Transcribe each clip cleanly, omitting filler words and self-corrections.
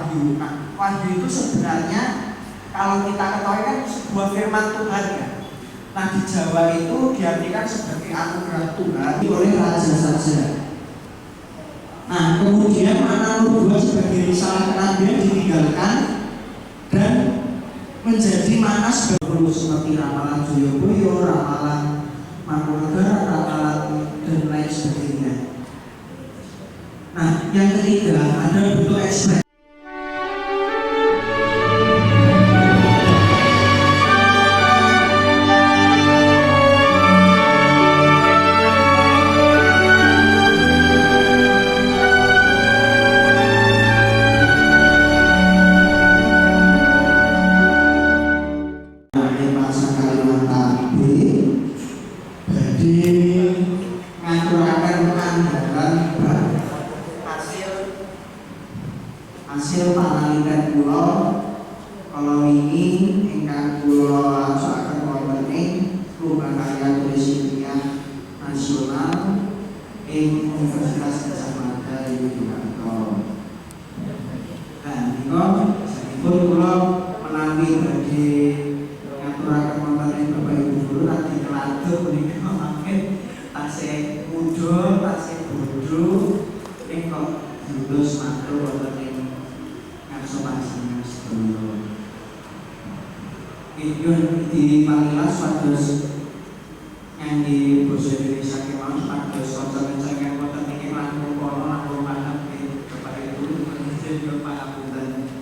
wahyu. Nah, wahyu itu sebenarnya kalau kita ketahui kan sebuah firman Tuhan ya. Nah, di Jawa itu diartikan sebagai anugerah Tuhan oleh raja saja. Nah, kemudian makna nubuat sebagai risalah kenabian ditinggalkan dan menjadi makna seperti ramalan Joyoboyo, ramalan Mangkunegara, ramalan dan lain sebagainya. Nah, yang ketiga ada bentuk ekspresi. Hasil panaliten kula kalau ini ingkang kula asokaken wonten ing Lomba Karya Tulis Ilmiah Nasional ing Universitas Gadjah Mada Yogyakarta. Dan menika sampun kula menawi badhe ngaturaken wonten ing Bapak Ibu guru lan dikeladuk menika mangke tasih muda tasih bodho ing kok lulus matur wonten ing sopannya sebelum itu di Panilas pados nyanyi basa Indonesia kemawon pados kanca-kanca kang wonten ing langkung kono langkung paham Bapak Ibu jadi pangapunten.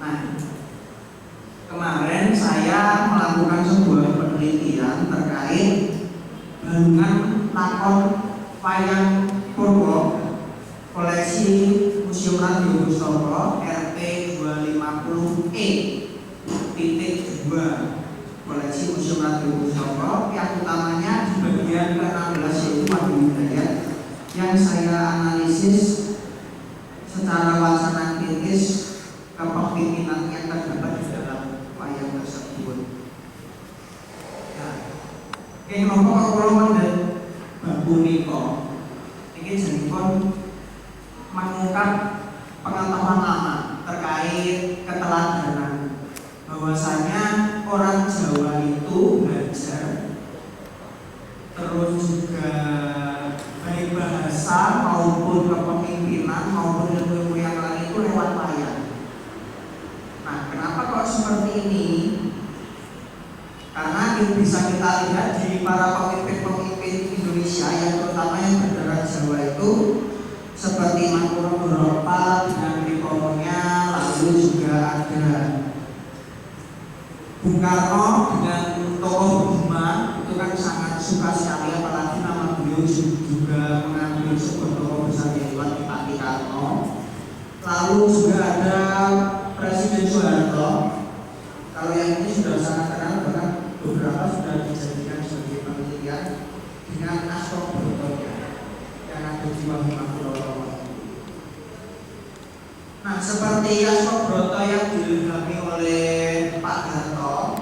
Nah, kemarin saya melakukan sebuah penelitian terkait balungan lakon wayang Purwo koleksi Museum Radio Pustaka RP250E.2 koleksi Museum Radio Pustaka yang utamanya di bagian ke-16 yaitu Wahyu Hidayat yang saya analisis secara wacana kritis kepemimpinan yang terdapat di dalam wayang tersebut. Nah, kenapa kula mendhet bab punika iki jenipun mengungkap pengetahuan lama terkait keteladanan bahwasanya orang Jawa itu belajar terus juga baik bahasa maupun kepemimpinan maupun ilmu yang lain itu lewat wayang. Nah, kenapa kok seperti ini? Karena yang bisa kita lihat di para pemimpin-pemimpin Indonesia yang terutama yang berdarah Jawa itu seperti Mangkunegara dengan Rikomonya, lalu juga ada Bung Karno dengan tokoh Bima, itu kan sangat suka sekali, apalagi nama beliau juga mengambil sebuah tokoh besar yang Bupati Karno. Lalu juga ada Presiden Soeharto. Kalau yang ini sudah sangat terkenal, bahkan beberapa sudah dijadikan sebagai penelitian dengan Astrobotonya yang ada di Mangkunegara. Nah, seperti Astroboto yang dilengkapi oleh Pak Harto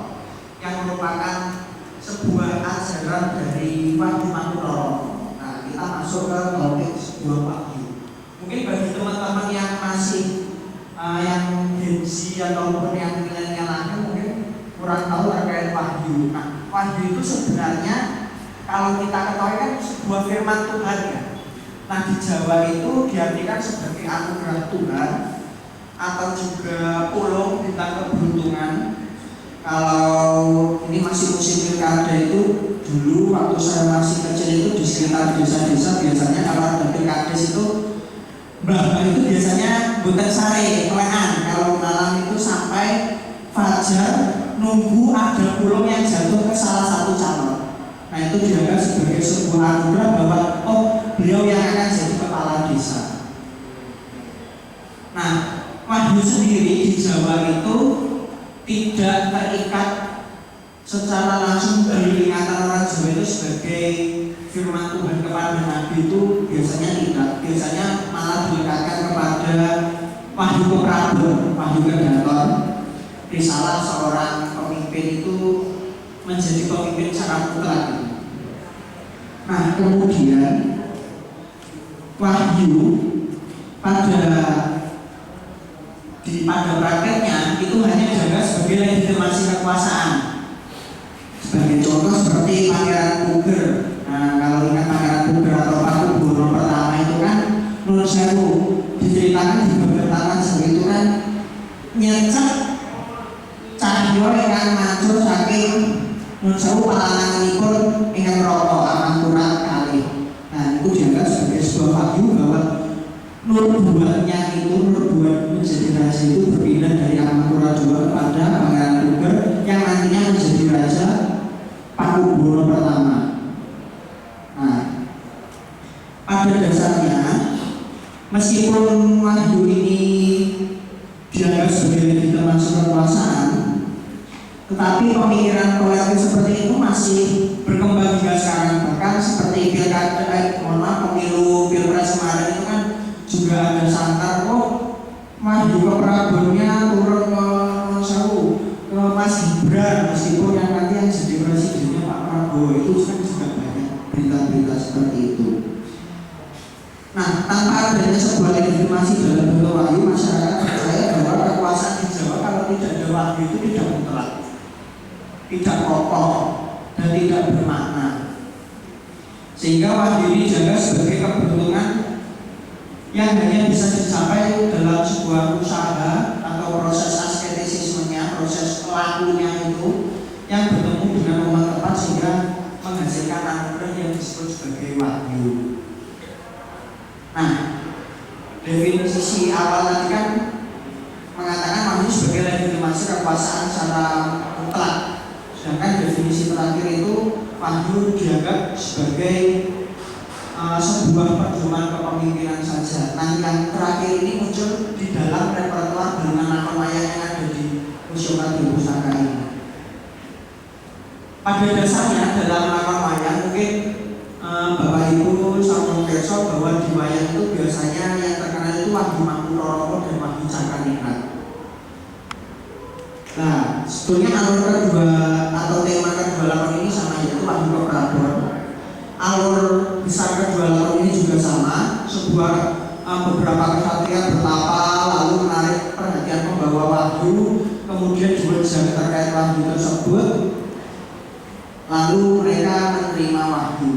yang merupakan sebuah ajaran dari Wahyu Mangkunegara. Nah, kita masuk ke topik sebuah wahyu. Mungkin bagi teman-teman yang masih yang Gen Z ataupun yang milenial lagi mungkin kurang tahu terkait wahyu. Nah, wahyu itu sebenarnya kalau kita ketahui kan sebuah firman Tuhan ya. Nah, di Jawa itu diartikan sebagai anugerah Tuhan atau juga ulung tentang keberuntungan. Kalau ini masih musim pilkada itu dulu waktu saya masih kecil itu di sekitar desa-desa biasanya kalau ada pilkada itu mbah itu biasanya bukan sare kelengan kalau malam itu sampai fajar nunggu ada ulung yang jatuh ke salah satu calon. Nah, itu dianggap sebagai sebuah anugerah bahwa oh beliau yang akan jadi kepala desa. Nah, wahyu sendiri di Jawa itu tidak terikat secara langsung dari ingatan orang Jawa itu sebagai firman Tuhan kepada Nabi itu biasanya tidak, biasanya malah dilekatkan kepada wahyu keprabon, wahyu kedaton, risalah seorang pemimpin itu menjadi pemimpin secara mutlak. Nah, kemudian wahyu pada pada prakteknya itu hanya dianggap sebagai legitimasi kekuasaan. Sebagai contoh seperti Pangeran Puger. Nah, kalau ingat Pangeran Puger atau Pakubuwono pertama itu kan Nun Sewu diceritakan di beberapa itu kan nyecek cahyo ingkang mancur saking Nun Sewu palanganipun ingkang rata Amangkurat kalih. Nah, itu dianggap sebagai sebuah wahyu bahwa nubuatnya itu nubuat menjadi raja itu berpindah dari Amangkurat II kepada Pangeran Puger yang nantinya menjadi raja Pakubuwono pertama. Nah, pada dasarnya meskipun wahyu ini dianggap sebagai legitimasi kekuasaan, tetapi pemikiran kolektif seperti itu masih berkembang hingga sekarang. Bahkan seperti pemilu pilpres kemarin itu kan juga ada sangkar wahyu ke Prabonnya turun ke Sewu ke Mas Gibran, meskipun yang nanti yang jadi presidennya Pak Prabowo itu kan juga banyak berita-berita seperti itu. Nah, tanpa adanya sebuah legitimasi dalam bentuk wahyu, masyarakat percaya bahwa kekuasaan di Jawa kalau tidak ada wahyu itu tidak mutlak, tidak kokoh, dan tidak bermakna. Sehingga wahyu ini dianggap sebagai keberuntungan yang hanya bisa dicapai dalam sebuah usaha atau proses asketisismenya, proses lakunya itu yang bertemu dengan momen tepat sehingga menghasilkan anugerah yang disebut sebagai wahyu. Nah, definisi awal tadi kan mengatakan wahyu sebagai legitimasi kekuasaan secara mutlak. Sedangkan definisi terakhir itu wahyu dianggap sebagai sebuah pedoman kepemimpinan saja. Nah, yang terakhir ini muncul di dalam repertoar bangunan lakon wayang yang ada di Museum Radio Pusaka ini. Pada dasarnya dalam lakon wayang mungkin Bapak Ibu sama Kerso bahwa di wayang itu biasanya yang terkenal itu Wahyu Mangkunarata dan Wahyu Cakraningrat. Nah, sebetulnya alur kedua atau tema kedua lakon ini sama, yaitu Wahyu Keprabon. Alur besar kedua lakon ini juga sama, sebuah beberapa kesatria bertapa lalu menarik perhatian membawa wahyu, kemudian juga terkait wahyu tersebut, lalu mereka menerima wahyu.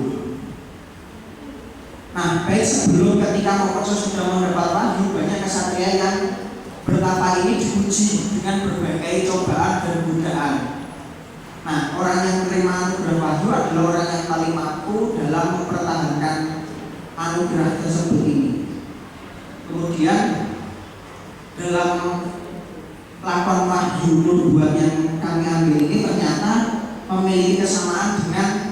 Nah, baik sebelum ketika Mongkoso sudah mendapat wahyu, banyak kesatria yang bertapa ini diuji dengan berbagai cobaan dan godaan. Nah, orang yang menerima anugerah wahyu adalah orang yang paling mampu dalam mempertahankan anugerah tersebut ini. Kemudian dalam lakon wahyu nubuat yang kami ambil ini ternyata memiliki kesamaan dengan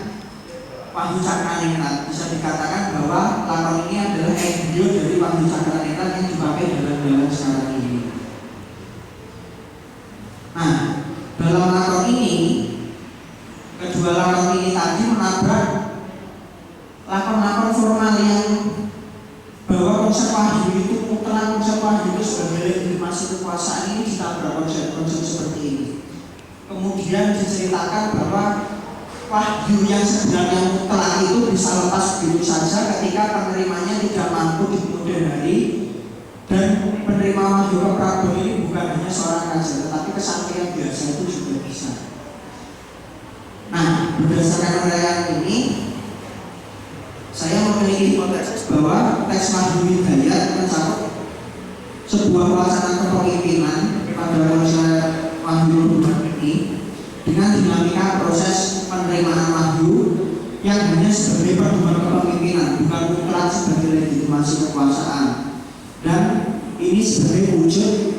Wahyu Cakraningrat. Bisa dikatakan bahwa lakon ini adalah embrio dari Wahyu Cakraningrat yang dipakai dalam sekarang ini. Nah, dalam lakon ini, kedua lakon ini tadi menabrak lakon-lakon formal yang bahwa konsep wahyu itu mutlak, konsep wahyu itu sebagai legitimasi kekuasaan ini ditabrak konsep seperti ini. Kemudian diceritakan bahwa wahyu yang sebenarnya mutlak itu bisa lepas begitu saja ketika penerimanya tidak mampu di kemudian hari, dan penerima wahyu Keprabon ini bukan hanya seorang raja tetapi kesatria biasa itu juga bisa. Nah, berdasarkan uraian ini saya memiliki hipotesis bahwa teks Wahyu Hidayat mencakup sebuah pelaksanaan kepemimpinan pada konsep wahyu nubuat ini dengan dinamika proses penerimaan wahyu yang hanya sebagai pedoman kepemimpinan, bukan mutlak sebagai legitimasi kekuasaan. Dan ini sebagai wujud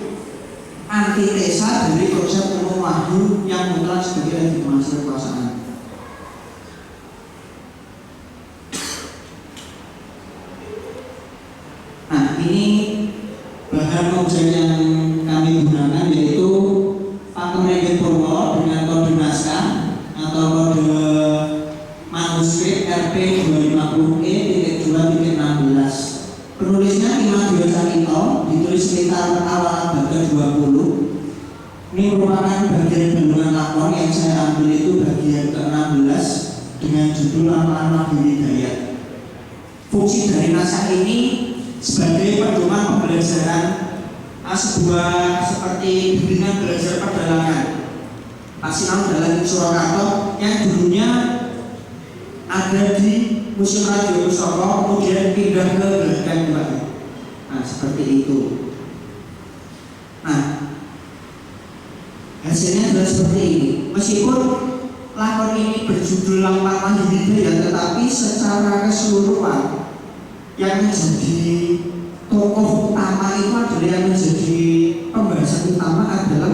antitesa dari konsep umum wahyu yang mutlak sebagai legitimasi kekuasaan. Nah, ini bahan objek yang kami gunakan yaitu Pakem Renggit Purwo dengan kode naskah atau kode manuskrip RP 250E.2.16. Penulisnya Imam Dio Canito, ditulis sekitar awal abad ke-20. Ini merupakan bagian bendungan lakon yang saya ambil itu bagian ke-16 dengan judul Lamaan Wahyu Hidayat. Fungsi dari naskah ini sebagai pedoman pembelajaran sebuah seperti bimbingan belajar pedalangan Pasinal Dalan Surakarta yang dulunya ada di Museum Radio Solo, kemudian pindah ke Belanda kembali. Nah, seperti itu. Nah, hasilnya adalah seperti ini. Meskipun lakon ini berjudul Lampah Hidayah, tetapi secara keseluruhan yang menjadi tokoh utama itu adalah yang menjadi pembahasan utama adalah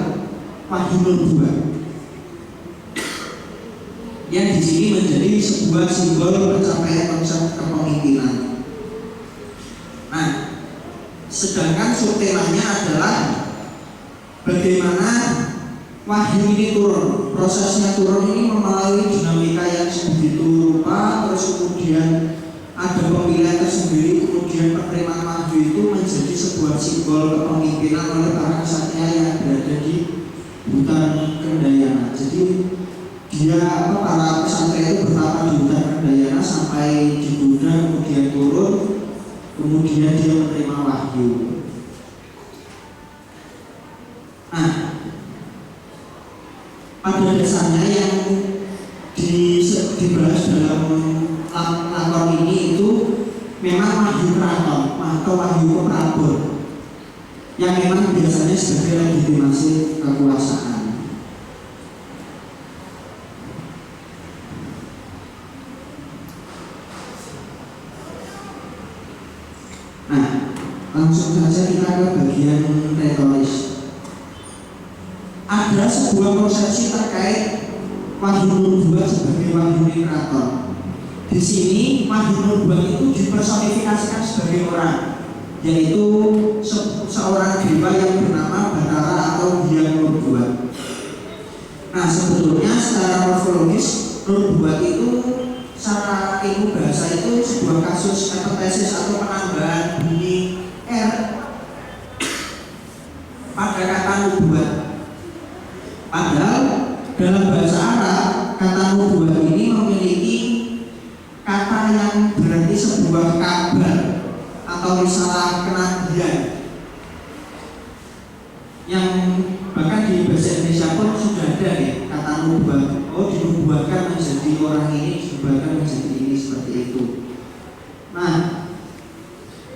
Wahyu Nubuwah, yang di sini menjadi sebuah simbol pencapaian konsep kepemimpinan. Nah, sedangkan subtemanya adalah bagaimana wahyu ini turun. Prosesnya turun ini melalui dinamika yang sebegitu rupa, terus kemudian ada pemilihan tersendiri, kemudian penerimaan wahyu itu menjadi sebuah simbol kepemimpinan oleh para kesatria yang berada di hutan Kendayana. Jadi para pesantren itu pertama di hutan Kendayana sampai di Buddha, kemudian turun, kemudian dia menerima wahyu. Nah, pada dasarnya yang dibahas dalam lakon ini itu memang wahyu keraton atau wahyu keprabon yang memang biasanya sebagai legitimasi kekuasaan. Nah, langsung saja kita ke bagian retoris. Ada sebuah persepsi terkait Wahyu Nubuwah sebagai wahyu keraton. Di sini Wahyu Nubuwah itu dipersonifikasikan sebagai orang, yaitu seorang dewa yang bernama Batara atau Hyang Nubuwah. Nah, sebetulnya secara morfologis Nubuwah itu secara ilmu bahasa itu sebuah kasus epithesis atau penambahan bunyi R pada kata nubuwah. Padahal dalam bahasa Arab kata nubuwah ini memiliki kata yang berarti sebuah kabar atau risalah kenabian, yang bahkan di bahasa Indonesia pun sudah ada ya kata nubuwah. Oh, dinubuahkan menjadi orang ini, dinubuahkan menjadi ini, seperti itu. Nah,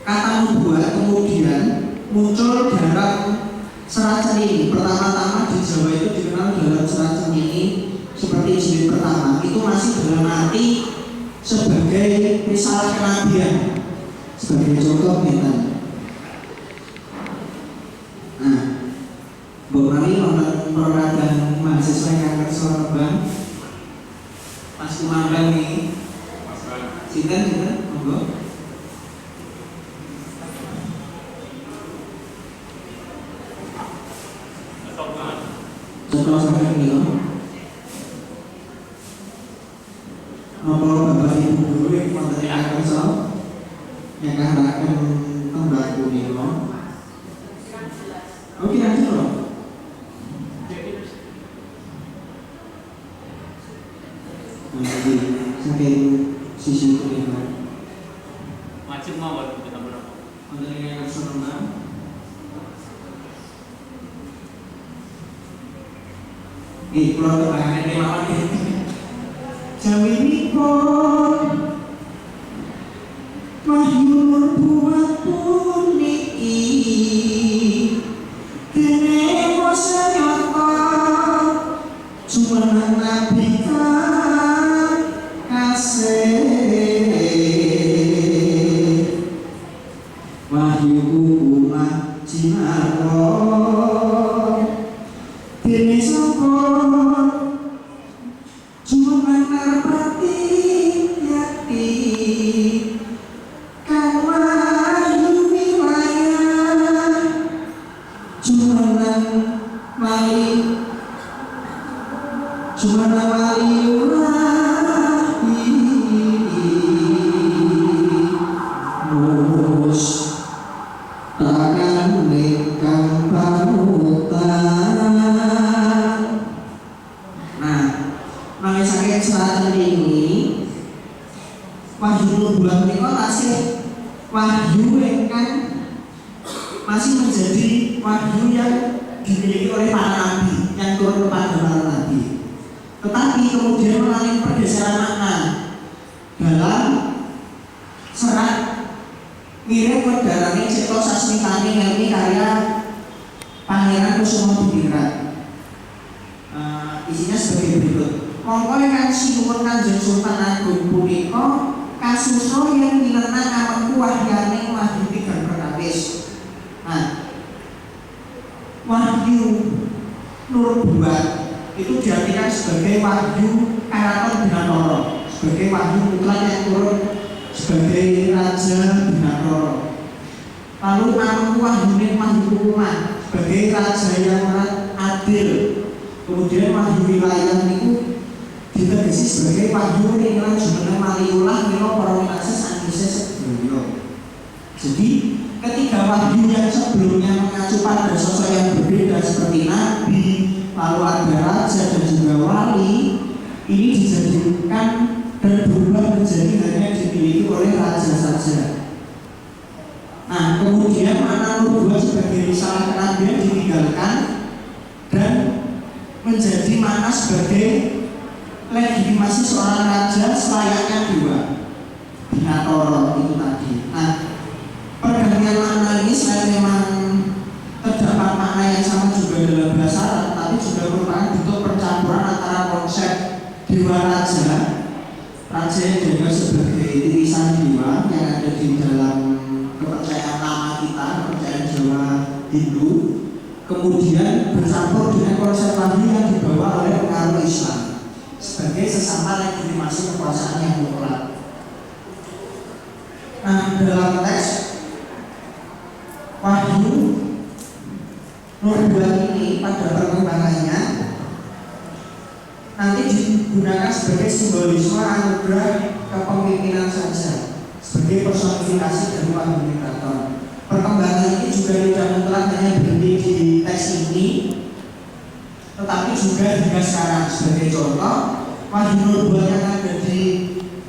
kata nubuwah kemudian muncul dalam serat cenini. Pertama-tama di Jawa itu dikenal dalam serat cenini seperti jilid pertama. Itu masih dalam arti sebagai risalah kenabian. Sebagai contoh kita. Nah, Mbok Mari perwakilan mahasiswa yang kerso Rembang, Mas Kumandang ini, sinten monggo. Contoh sampai ini loh. Nopo Bapak Ibu guru yang wonten ing kerso yang kaharaken tembaku nilo. Oh, kira-kira loh. Jadi saking sisi kuliah macam mau kita berapa? Untuk yang senang, pulau kebanyakan ini malam ini. Jawini pun wahyu nubuwah pun niki dene masa nyata cuma nabi wahyu umat jinaro dene sapa cuma narpati yati kang wahyu wilayah cuma wali takkan nekang panutan. Nah, mengisahkan serat ini wahyu nubuwah menika tasih wahyu ingkang masih menjadi wahyu yang dimiliki oleh para nabi, yang turun kepada para nabi. Tetapi kemudian mengalami pergeseran makna dalam serat mirip wedarane cipta sasmikane ngelmi karya Pangeran Kusumodiningrat. Isinya sebagai berikut. Mongko ingkang sinuwun Kanjeng Sultan Agung punika kasuso yang minenang amarga wahyaning wahyu tigang perkawis. Nah, wahyu nubuat itu diartikan sebagai wahyu karaton Binatara, sebagai wahyu mutlak yang turun sebagai raja Binatara. Lalu amarga wahyuning wahyu hukuman sebagai raja yang adil. Kemudian wahyu wilayah itu ditegesi sebagai wahyu ingkang jumeneng maliulah mila para winasis sanise sedaya. Jadi ketiga wahyu yang sebelumnya mengacu pada sosok yang berbeda seperti nabi, lalu ada raja dan juga wali, ini dijadikan dan berubah menjadi hanya dimiliki oleh raja saja. Nah, kemudian makna nubuat sebagai risalah kenabian ditinggalkan dan menjadi makna sebagai legitimasi seorang raja selayaknya dewa Binatara itu tadi. Nah, pergantian makna ini selain memang terdapat makna yang sama juga dalam bahasa Arab, tapi juga merupakan bentuk percampuran antara konsep dewa raja yang juga sebagai titisan dewa yang ada di dalam kepercayaan lama kita, kepercayaan Jawa Hindu, kemudian bercampur dengan konsep wahyu yang dibawa oleh pengaruh Islam sebagai sesama legitimasi kekuasaan yang mutlak. Nah, dalam teks wahyu nubuat ini pada perkembangannya nanti digunakan sebagai simbolisme anugerah kepemimpinan saja, sebagai personifikasi dari wahyu Keraton. Perkembangan ini juga tidak mutlak hanya berhenti di teks ini, tetapi juga hingga sekarang. Sebagai contoh, wahyu nubuat yang ada di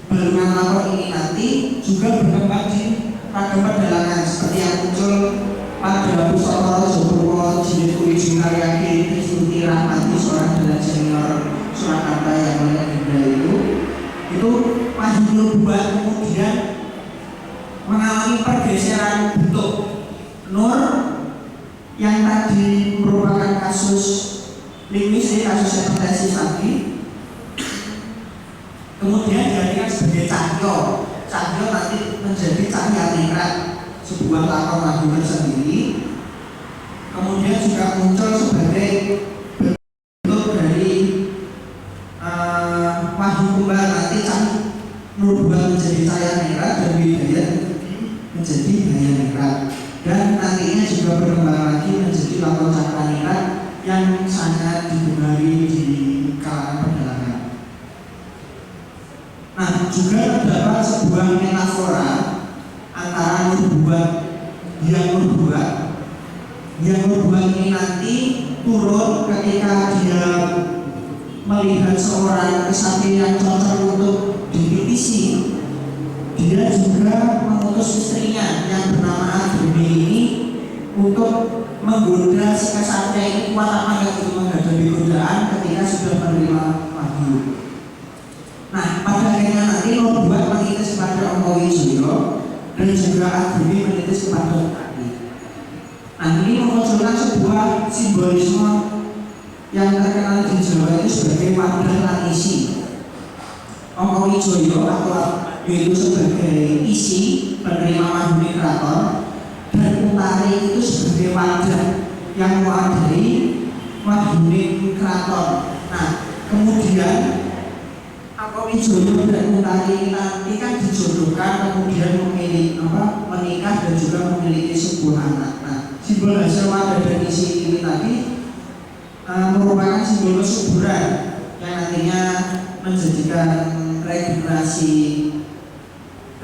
Balungan Lakon ini nanti juga berkembang di ragam perdalangan seperti yang muncul pada Pusaka Jogopurwo Jilid Kuwi Karyaki Tristuti Rahmati, seorang dalang senior Surakarta yang legenda itu wahyu nubuat kemudian mengalami pergeseran bentuk. Nur yang tadi merupakan kasus linguistik, kasus hipotesis tadi, kemudian diartikan sebagai cahyo. Cahyo nanti menjadi cahya ningrat, sebuah lakon wahyu tersendiri. Kemudian juga muncul sebagai bentuk dari wahyu kembar, nanti nubuat menjadi cahya ningrat dan Widayat menjadi daya ningrat, dan nantinya juga berkembang lagi menjadi lakon cakraningrat yang sangat digemari di kalangan perdalangan. Nah, juga terdapat sebuah metafora antara nubuat yang nubuat ini nanti turun ketika dia melihat seorang kesatria yang cocok untuk dititisi. Dia juga mengutus istrinya yang bernama Agreni ini untuk menggoda si kesatria ini kuat apa enggak untuk menghadapi godaan ketika sudah menerima wahyu. Nah, pada akhirnya nanti nubuat menitis kepada Ongkowijoyo dan juga Agreni menitis kepada Utari. Nah, ini memunculkan sebuah simbolisme yang terkenal di Jawa itu sebagai wadah lan isi. Ongkowijoyo atau yaitu sebagai isi penerima wahyu keraton, dan Utari itu sebagai wadah yang mewadahi wahyu keraton. Nah, kemudian Ongkowijoyo dan Utari nanti kan dijodohkan, kemudian menikah dan juga memiliki sebuah anak. Nah, simbol hasil wadah dan isi ini tadi merupakan simbol kesuburan yang nantinya menjadikan regenerasi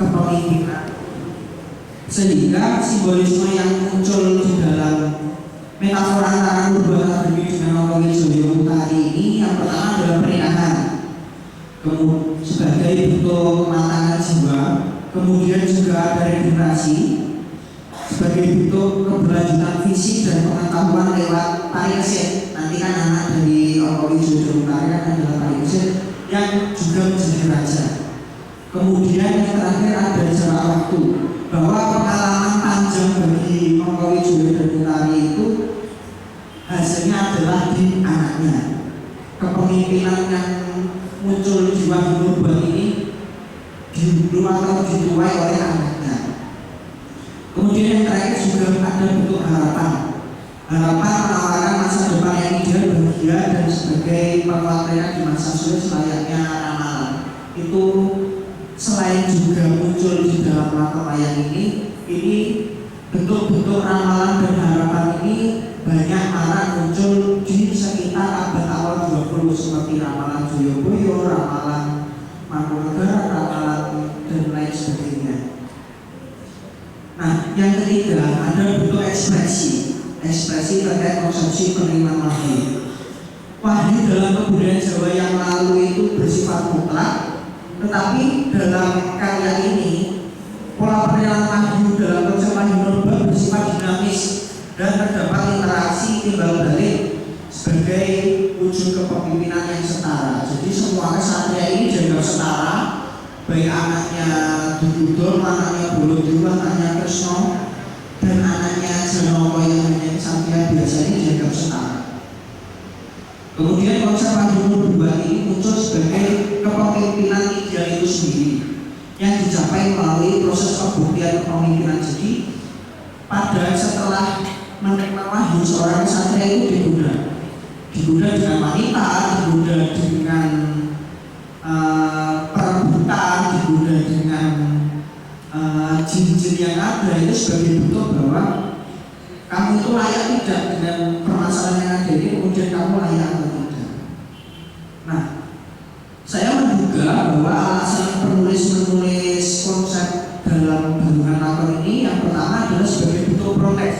kepemimpinan, sehingga simbolisme yang muncul di dalam metafora antara nubuat Agreni dengan Ongkowijoyo Utari ini yang pertama adalah pernikahan, kemudian sebagai bentuk kematangan jiwa, kemudian juga ada regenerasi sebagai bentuk bentuk keberlanjutan visi dan pengetahuan lewat tari kesit. Nanti kan anak dari Ongowi Jodoh Utari kan adalah tari kesit yang juga menjadi raja. Kemudian yang terakhir ada jarak waktu, bahwa pengalaman panjang bagi Ongowi Jodoh Utari itu hasilnya adalah di anaknya. Kepemimpinan yang muncul di Wahyu Nubuat ini diunduh atau dituai oleh anaknya. Kemudian yang terakhir juga ada bentuk harapan menawarkan masa depan yang ideal bagi dia dan sebagai penguat mereka di masa sulit selayaknya ramalan. Itu selain juga muncul di dalam lakon wayang ini bentuk-bentuk ramalan dan harapan ini banyak marak muncul di sekitar abad awal 20 seperti ramalan Joyoboyo, ramalan Mangkunegara, ramalan dan lain sebagainya. Nah, yang ketiga ada bentuk ekspresi terkait konsepsi penerimaan wahyu. Wahyu dalam kebudayaan Jawa yang lalu itu bersifat mutlak, tetapi dalam karya ini pola penerimaan wahyu dalam konsep wahyu nubuat bersifat dinamis dan terdapat interaksi timbal balik sebagai wujud kepemimpinan yang setara. Jadi semua kesatria ini dianggap setara, baik anaknya Dududor, anaknya Bolodiro, anaknya Kresno, dan anaknya Janaka yang menjadi kesatria biasa ini dianggap setara. Kemudian konsep wahyu nubuat ini muncul sebagai kepemimpinan ideal itu sendiri yang dicapai melalui proses pembuktian kepemimpinan. Jadi pada setelah menerima wahyu, seorang kesatria itu digoda dengan wanita, digoda dengan perebutan, digoda dengan jin-jin yang ada, itu sebagai bentuk bahwa kamu itu layak tidak dengan permasalahan yang ada ini, kemudian kamu layak atau tidak. Nah, saya menduga bahwa alasan penulis menulis konsep dalam Bandungan Lakon ini yang pertama adalah sebagai bentuk protes,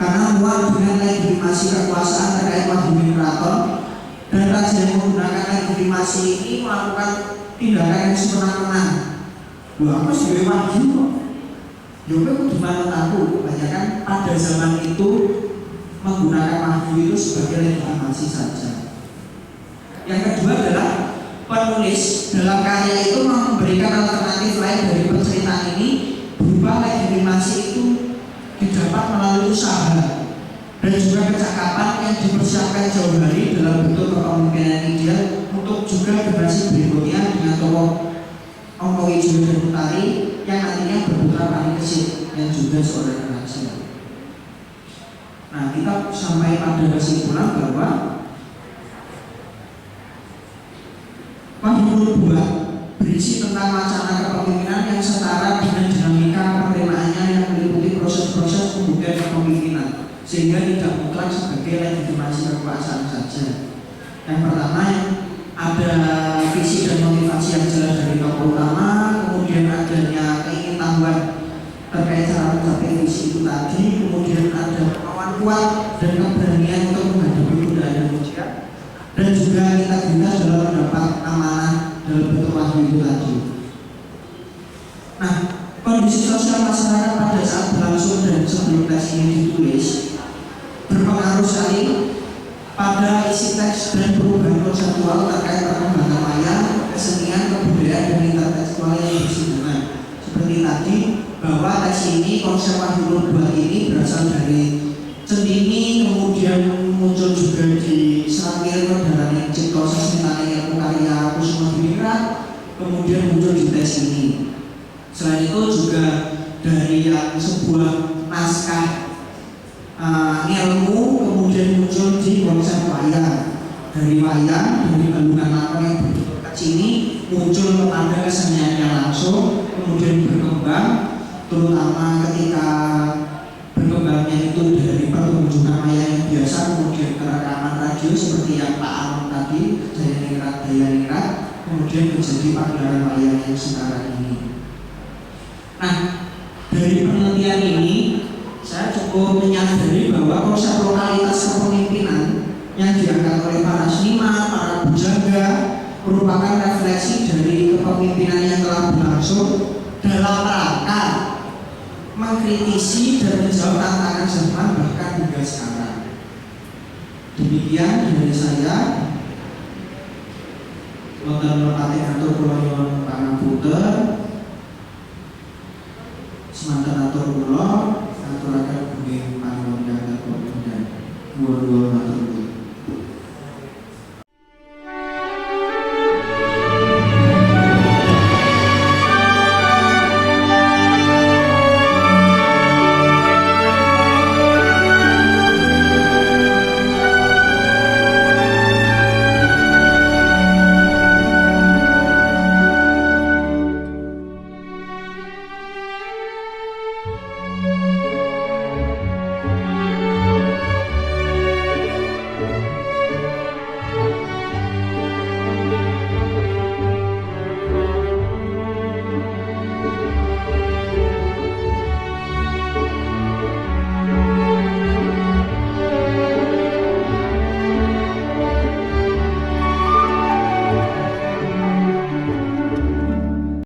karena muat dengan legitimasi kekuasaan terkait wahyu keraton, dan raja yang menggunakan legitimasi ini melakukan tindakan yang semena-mena. Loh, aku sebagai wahyu kok Yoga itu dimana tahu, kebanyakan pada zaman itu menggunakan wahyu itu sebagai legitimasi saja. Yang kedua adalah penulis dalam karya itu memberikan alternatif lain dari penceritaan ini, berupa legitimasi itu didapat melalui usaha dan juga kecakapan yang dipersiapkan jauh hari dalam bentuk kepemimpinan ideal untuk juga generasi berikutnya dengan tokoh Ongowi Jodoh Utari yang nantinya berputra paling kesit yang juga seorang raja. Nah, kita sampai pada kesimpulan bahwa wahyu nubuat berisi tentang wacana kepemimpinan yang setara dengan dinamika penerimaannya yang meliputi proses-proses pembuktian kepemimpinan, sehingga tidak mutlak sebagai legitimasi kekuasaan saja. Yang pertama, ada visi dan motivasi yang jelas dari tokoh utama, kemudian adanya keingintahuan terkait cara mencapai visi itu tadi, kemudian ada kemauan kuat dan keberanian untuk menghadapi godaan dan ujian, dan juga integritas dalam mendapat amanah dalam bentuk wahyu itu tadi. Nah, kondisi sosial masyarakat pada saat berlangsung dan sebelum teks ini ditulis berpengaruh sekali pada isi teks dan perubahan konseptual terkait perkembangan wayang, kesenian, kebudayaan, dan intertekstual yang bersinggungan. Seperti tadi, bahwa teks ini, konsep wahyu nubuat ini berasal dari Centini, kemudian muncul juga di Serangkir Kedaran Cipto Sasmitane Karya Kusuma Diningrat, kemudian muncul di teks ini. Selain itu juga dari yang sebuah naskah ilmu kemudian muncul di konsep wayang. Dari Bandungan Lakon yang bentuk kecil ini muncul kepada keseniannya langsung, kemudian berkembang, terutama ketika berkembangnya itu dari pertunjukan wayang yang biasa kemudian ke rekaman radio seperti yang Pak Anom tadi, Dayaningrat, kemudian menjadi pagelaran wayang yang sekarang ini. Nah, dari penelitian ini saya cukup menyadari bahwa konsep lokalitas kepemimpinan yang diangkat oleh para seniman, para bujaga merupakan refleksi dari kepemimpinan yang telah berlangsung dalam rangka mengkritisi dan menjawab tantangan zaman bahkan hingga sekarang. Demikian dari saya. Wonten merpati atur kula nyuwun pangapunten. Semanten atur kula aturaken nggih panuwun kagem Nuwun